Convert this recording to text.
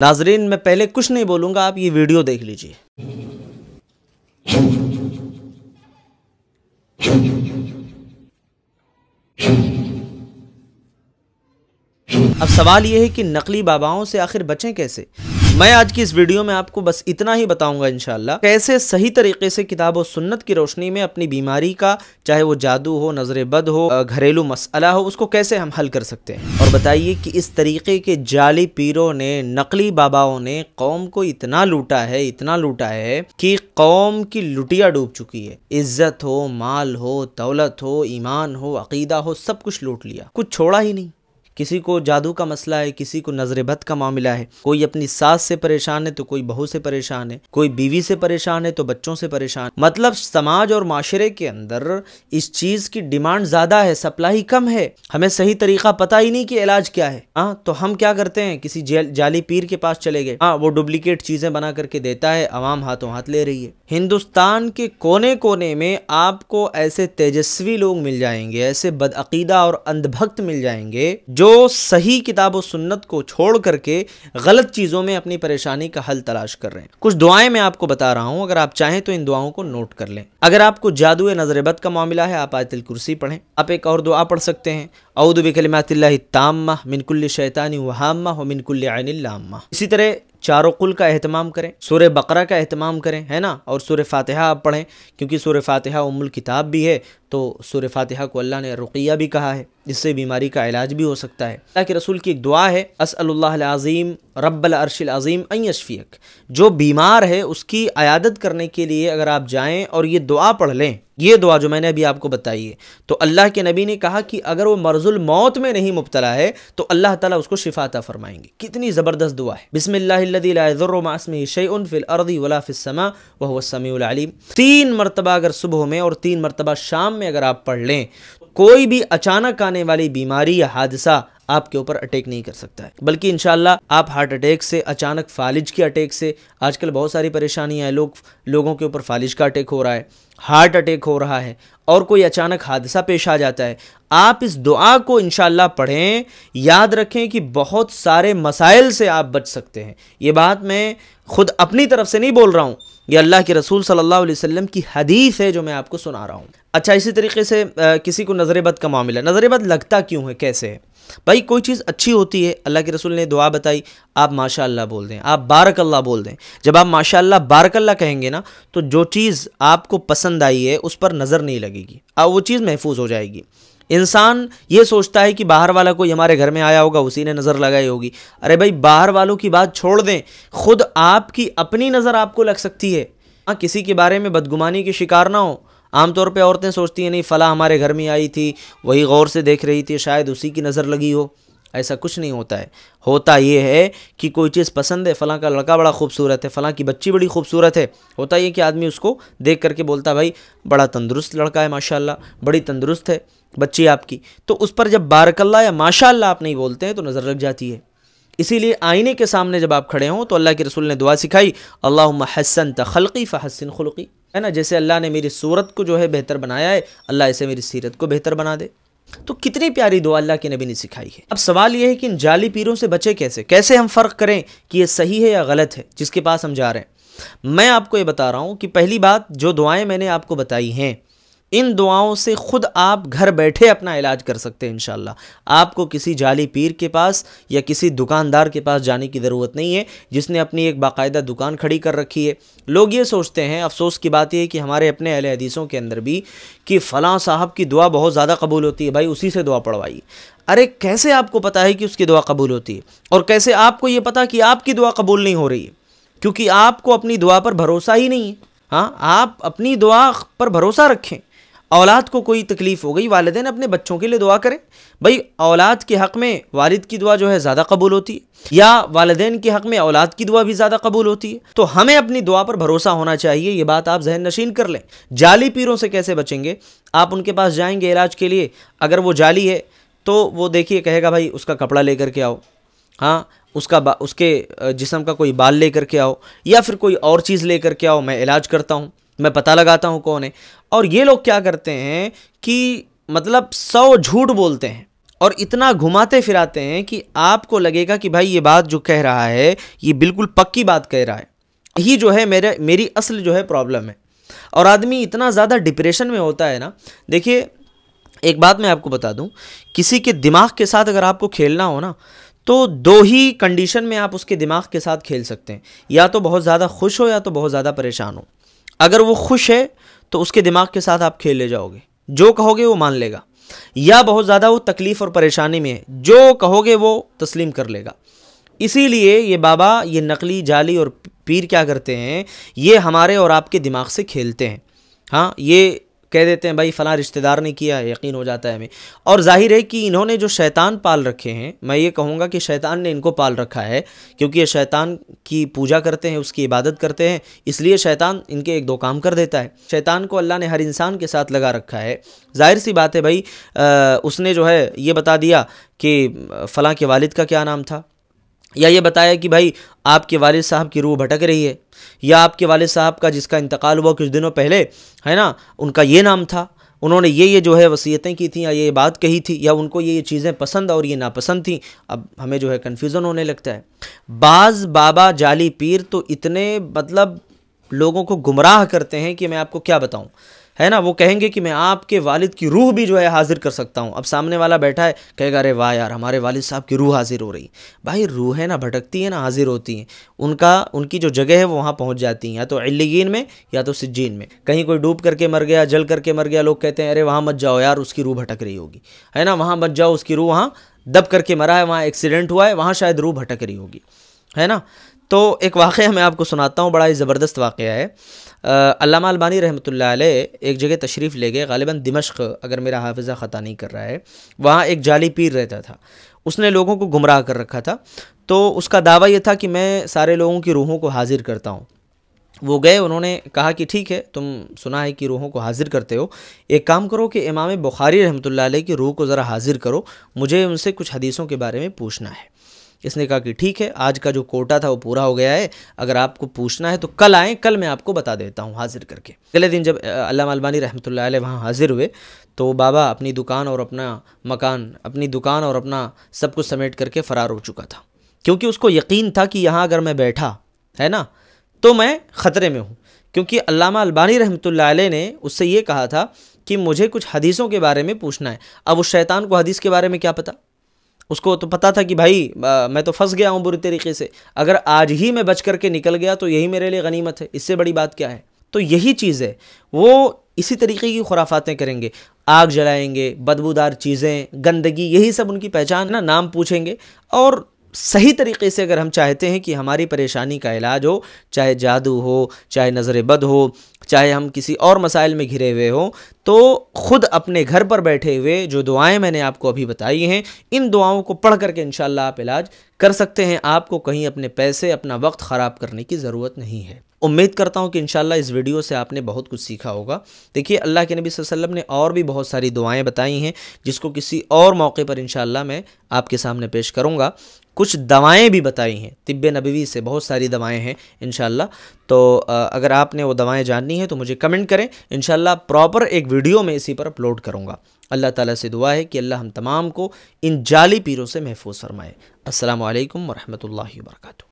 नाजरीन, मैं पहले कुछ नहीं बोलूँगा, आप ये वीडियो देख लीजिए। अब सवाल ये है कि नकली बाबाओं से आखिर बचें कैसे। मैं आज की इस वीडियो में आपको बस इतना ही बताऊंगा इंशाअल्लाह, कैसे सही तरीके से किताब और सुन्नत की रोशनी में अपनी बीमारी का, चाहे वो जादू हो, नजर बद हो, घरेलू मसला हो, उसको कैसे हम हल कर सकते हैं। और बताइए कि इस तरीके के जाली पीरों ने, नकली बाबाओं ने कौम को इतना लूटा है कि कौम की लुटिया डूब चुकी है। इज्जत हो, माल हो, दौलत हो, ईमान हो, अकीदा हो, सब कुछ लूट लिया, कुछ छोड़ा ही नहीं। किसी को जादू का मसला है, किसी को नजर बद का मामला है, कोई अपनी सास से परेशान है तो कोई बहू से परेशान है, कोई बीवी से परेशान है तो बच्चों से परेशान। मतलब समाज और माशरे के अंदर इस चीज की डिमांड ज्यादा है, सप्लाई कम है। हमें सही तरीका पता ही नहीं कि इलाज क्या है। तो हम क्या करते हैं, किसी जाली पीर के पास चले गए, वो डुप्लीकेट चीजें बना करके देता है, अवाम हाथों हाथ ले रही है। हिंदुस्तान के कोने कोने में आपको ऐसे तेजस्वी लोग मिल जाएंगे, ऐसे बदअकीदा और अंधभक्त मिल जाएंगे जो सही किताब और सुन्नत को छोड़ करके गलत चीजों में अपनी परेशानी का हल तलाश कर रहे हैं। कुछ दुआएं मैं आपको बता रहा हूं, अगर आप चाहें तो इन दुआओं को नोट कर लें। अगर आपको जादू या नजर बद का मामला है, आप आयतुल कुर्सी पढ़ें। आप एक और दुआ पढ़ सकते हैं, औदु बिकलिमातिल्लाहि ताम्मा मिन कुल्लि शैतानिन व हाम्मा व मिन कुल्लि ऐनिन लाम्मा। इसी तरह चारों कुल का एहतमाम करें, सूरह बकरा का एहतमाम करें, है ना। और सूरह फातिहा आप पढ़ें, क्योंकि सूरह फातिहा उम्मुल किताब भी है, तो सूरह फातिहा को अल्लाह ने रुक़िया भी कहा है, जिससे बीमारी का इलाज भी हो सकता है। अल्लाह के रसूल की एक दुआ है, अस्अलुल्लाहल अज़ीम रब्बल अर्शिल अज़ीम अन यशफियक। जो बीमार है उसकी अयादत करने के लिए अगर आप जाएं और ये दुआ पढ़ लें, ये दुआ जो मैंने अभी आपको बताई है, तो अल्लाह के नबी ने कहा कि अगर वो मर्जुल मौत में नहीं मुब्तला है तो अल्लाह ताला उसको शिफा अता फरमाएंगे। कितनी ज़बरदस्त दुआ है। बिस्मिल्लाहिल्लज़ी ला यज़ुर्रु मअ इस्मिही शैउन फिल अर्दि वला फिस समा व हुवस समीउल अलीम। 3 मरतबा अगर सुबह में और 3 मरतबा शाम में अगर आप पढ़ लें, कोई भी अचानक आने वाली बीमारी या हादसा आपके ऊपर अटैक नहीं कर सकता है। बल्कि इंशाअल्लाह आप हार्ट अटैक से, अचानक फालिज के अटैक से, आजकल बहुत सारी परेशानियां हैं, लोगों के ऊपर फालिज का अटैक हो रहा है, हार्ट अटैक हो रहा है, और कोई अचानक हादसा पेश आ जाता है। आप इस दुआ को इंशाअल्लाह पढ़ें, याद रखें कि बहुत सारे मसाइल से आप बच सकते हैं। ये बात मैं खुद अपनी तरफ से नहीं बोल रहा हूँ, ये अल्लाह के रसूल सल्लल्लाहु अलैहि वसल्लम की हदीस है जो मैं आपको सुना रहा हूँ। अच्छा, इसी तरीके से किसी को नजर बद का मामला, नजर बद लगता क्यों है, कैसे है भाई। कोई चीज़ अच्छी होती है, अल्लाह के रसूल ने दुआ बताई, आप माशाअल्लाह बोल दें, आप बारकल्लाह बोल दें। जब आप माशाअल्लाह बारकल्लाह कहेंगे ना, तो जो चीज़ आपको पसंद आई है उस पर नज़र नहीं लगेगी, अब वो चीज़ महफूज हो जाएगी। इंसान ये सोचता है कि बाहर वाला कोई हमारे घर में आया होगा, उसी ने नज़र लगाई होगी। अरे भाई, बाहर वालों की बात छोड़ दें, खुद आपकी अपनी नज़र आपको लग सकती है। किसी के बारे में बदगुमानी की शिकार ना हो। आमतौर पे औरतें सोचती हैं नहीं, फ़ला हमारे घर में आई थी, वही गौर से देख रही थी, शायद उसी की नज़र लगी हो। ऐसा कुछ नहीं होता है। होता ये है कि कोई चीज़ पसंद है, फ़लाँ का लड़का बड़ा खूबसूरत है, फ़लाँ की बच्ची बड़ी खूबसूरत है। होता ये कि आदमी उसको देख करके बोलता भाई बड़ा तंदुरुस्त लड़का है, माशाअल्लाह, बड़ी तंदुरुस्त है बच्ची आपकी। तो उस पर जब बारकल्लाह या माशाअल्लाह आप नहीं बोलते हैं तो नज़र लग जाती है। इसीलिए आईने के सामने जब आप खड़े हों तो अल्लाह के रसूल ने दुआ सिखाई, अल्लाहुम्मा हस्सनत खल्क़ी फहस्सिन खुल्क़ी, है ना। जैसे अल्लाह ने मेरी सूरत को जो है बेहतर बनाया है, अल्लाह ऐसे मेरी सीरत को बेहतर बना दे। तो कितनी प्यारी दुआ अल्लाह के नबी ने सिखाई है। अब सवाल यह है कि इन जाली पीरों से बचे कैसे हम फ़र्क करें कि ये सही है या गलत है जिसके पास हम जा रहे हैं। मैं आपको ये बता रहा हूँ कि पहली बात, जो दुआएं मैंने आपको बताई हैं, इन दुआओं से खुद आप घर बैठे अपना इलाज कर सकते हैं इंशाअल्लाह। आपको किसी जाली पीर के पास या किसी दुकानदार के पास जाने की ज़रूरत नहीं है, जिसने अपनी एक बाकायदा दुकान खड़ी कर रखी है। लोग ये सोचते हैं, अफसोस की बात यह है कि हमारे अपने अहले हदीसों के अंदर भी, कि फ़लाँ साहब की दुआ बहुत ज़्यादा कबूल होती है, भाई उसी से दुआ पढ़वाइए। अरे कैसे आपको पता है कि उसकी दुआ कबूल होती है, और कैसे आपको ये पता कि आपकी दुआ कबूल नहीं हो रही है? क्योंकि आपको अपनी दुआ पर भरोसा ही नहीं है। हाँ, आप अपनी दुआ पर भरोसा रखें। औलाद को कोई तकलीफ़ हो गई, वालिदैन अपने बच्चों के लिए दुआ करें। भाई औलाद के हक़ में वालिद की दुआ जो है ज़्यादा कबूल होती है, या वालिदैन के हक़ में औलाद की दुआ भी ज़्यादा कबूल होती है। तो हमें अपनी दुआ पर भरोसा होना चाहिए, ये बात आप जहन नशीन कर लें। जाली पीरों से कैसे बचेंगे? आप उनके पास जाएंगे इलाज के लिए, अगर वो जाली है तो वो देखिए कहेगा भाई उसका कपड़ा लेकर के आओ, हाँ उसके जिस्म का कोई बाल लेकर के आओ, या फिर कोई और चीज़ लेकर के आओ, मैं इलाज करता हूँ, मैं पता लगाता हूँ कौन है। और ये लोग क्या करते हैं कि मतलब 100 झूठ बोलते हैं और इतना घुमाते फिराते हैं कि आपको लगेगा कि भाई ये बात जो कह रहा है ये बिल्कुल पक्की बात कह रहा है। यही जो है मेरी असल जो है प्रॉब्लम है। और आदमी इतना ज़्यादा डिप्रेशन में होता है ना। देखिए एक बात मैं आपको बता दूं, किसी के दिमाग के साथ अगर आपको खेलना हो ना तो दो ही कंडीशन में आप उसके दिमाग के साथ खेल सकते हैं, या तो बहुत ज़्यादा खुश हो या तो बहुत ज़्यादा परेशान हो। अगर वो खुश है तो उसके दिमाग के साथ आप खेल ले जाओगे, जो कहोगे वो मान लेगा, या बहुत ज़्यादा वो तकलीफ़ और परेशानी में है, जो कहोगे वो तस्लीम कर लेगा। इसीलिए ये बाबा, ये नकली जाली और पीर क्या करते हैं, ये हमारे और आपके दिमाग से खेलते हैं। हाँ, ये कह देते हैं भाई फ़लाँ रिश्तेदार ने किया, यकीन हो जाता है हमें। और जाहिर है कि इन्होंने जो शैतान पाल रखे हैं, मैं ये कहूँगा कि शैतान ने इनको पाल रखा है, क्योंकि ये शैतान की पूजा करते हैं, उसकी इबादत करते हैं, इसलिए शैतान इनके एक दो काम कर देता है। शैतान को अल्लाह ने हर इंसान के साथ लगा रखा है। जाहिर सी बात है भाई, उसने जो है ये बता दिया कि फ़लाँ के वालिद का क्या नाम था, या ये बताया कि भाई आपके वालिद साहब की रूह भटक रही है, या आपके वालिद साहब का जिसका इंतकाल हुआ कुछ दिनों पहले, है ना, उनका ये नाम था, उन्होंने ये जो है वसीयतें की थी, या ये बात कही थी, या उनको ये चीज़ें पसंद और ये नापसंद थी। अब हमें जो है कन्फ्यूज़न होने लगता है। बाज़ बाबा जाली पीर तो इतने मतलब लोगों को गुमराह करते हैं कि मैं आपको क्या बताऊं, है ना। वो कहेंगे कि मैं आपके वालिद की रूह भी जो है हाजिर कर सकता हूँ। अब सामने वाला बैठा है, कहेगा अरे वाह यार, हमारे वालिद साहब की रूह हाजिर हो रही। भाई रूह है ना भटकती है ना हाजिर होती हैं, उनकी जो जगह है वो वहाँ पहुँच जाती हैं, या तो इल्लियीन में या तो सिज्जीन में। कहीं कोई डूब करके मर गया, जल करके मर गया, लोग कहते हैं अरे वहाँ मत जाओ यार, उसकी रूह भटक रही होगी, है ना, वहाँ मत जाओ, उसकी रूह वहाँ दब करके मरा है, वहाँ एक्सीडेंट हुआ है, वहाँ शायद रूह भटक रही होगी, है ना। तो एक वाक़या मैं आपको सुनाता हूँ, बड़ा ही ज़बरदस्त वाक़या है। अल्लामा अलबानी रहमतुल्लाह अलैह एक जगह तशरीफ़ ले गए, ग़ालिबन दिमश्क, अगर मेरा हाफ़िज़ा ख़ता नहीं कर रहा है। वहाँ एक जाली पीर रहता था, उसने लोगों को गुमराह कर रखा था। तो उसका दावा ये था कि मैं सारे लोगों की रूहों को हाजिर करता हूँ। वो गए, उन्होंने कहा कि ठीक है, तुम सुना है कि रूहों को हाजिर करते हो, एक काम करो कि इमाम बुखारी रहमतुल्लाह अलैह की रूह को ज़रा हाजिर करो, मुझे उनसे कुछ हदीसों के बारे में पूछना है। इसने कहा कि ठीक है, आज का जो कोटा था वो पूरा हो गया है, अगर आपको पूछना है तो कल आएँ, कल मैं आपको बता देता हूँ हाजिर करके। अगले दिन जब अल्लामा अलबानी रहमतुल्लाह अलैह वहाँ हाजिर हुए तो बाबा अपनी दुकान और अपना मकान, अपनी दुकान और अपना सब कुछ समेट करके फ़रार हो चुका था, क्योंकि उसको यकीन था कि यहाँ अगर मैं बैठा, है ना, तो मैं ख़तरे में हूँ। क्योंकि अल्लामा अलबानी रहमतुल्लाह अलैह ने उससे ये कहा था कि मुझे कुछ हदीसों के बारे में पूछना है। अब उस शैतान को हदीस के बारे में क्या पता, उसको तो पता था कि भाई मैं तो फंस गया हूँ बुरी तरीके से, अगर आज ही मैं बच करके निकल गया तो यही मेरे लिए गनीमत है, इससे बड़ी बात क्या है। तो यही चीज़ है, वो इसी तरीके की खुराफातें करेंगे, आग जलाएंगे, बदबूदार चीज़ें, गंदगी, यही सब उनकी पहचान ना, नाम पूछेंगे। और सही तरीके से अगर हम चाहते हैं कि हमारी परेशानी का इलाज हो, चाहे जादू हो, चाहे नज़र बद हो, चाहे हम किसी और मसाइल में घिरे हुए हों, तो ख़ुद अपने घर पर बैठे हुए जो दुआएं मैंने आपको अभी बताई हैं, इन दुआओं को पढ़ करके इंशाअल्लाह आप इलाज कर सकते हैं। आपको कहीं अपने पैसे, अपना वक्त ख़राब करने की ज़रूरत नहीं है। उम्मीद करता हूँ कि इंशाअल्लाह इस वीडियो से आपने बहुत कुछ सीखा होगा। देखिए अल्लाह के नबी सल्लल्लाहु अलैहि वसल्लम ने और भी बहुत सारी दुआएं बताई हैं, जिसको किसी और मौके पर इंशाअल्लाह मैं आपके सामने पेश करूँगा। कुछ दवाएं भी बताई हैं, तिब्बे नबवी से बहुत सारी दवाएं हैं इंशाअल्लाह। तो अगर आपने वो दवाएं जाननी है तो मुझे कमेंट करें, इंशाअल्लाह प्रॉपर एक वीडियो में इसी पर अपलोड करूँगा। अल्लाह ताला से दुआ है कि अल्लाह हम तमाम को इन जाली पीरों से महफूज फरमाए। अस्सलामु अलैकुम वरहमतुल्लाहि वबरकातुहू।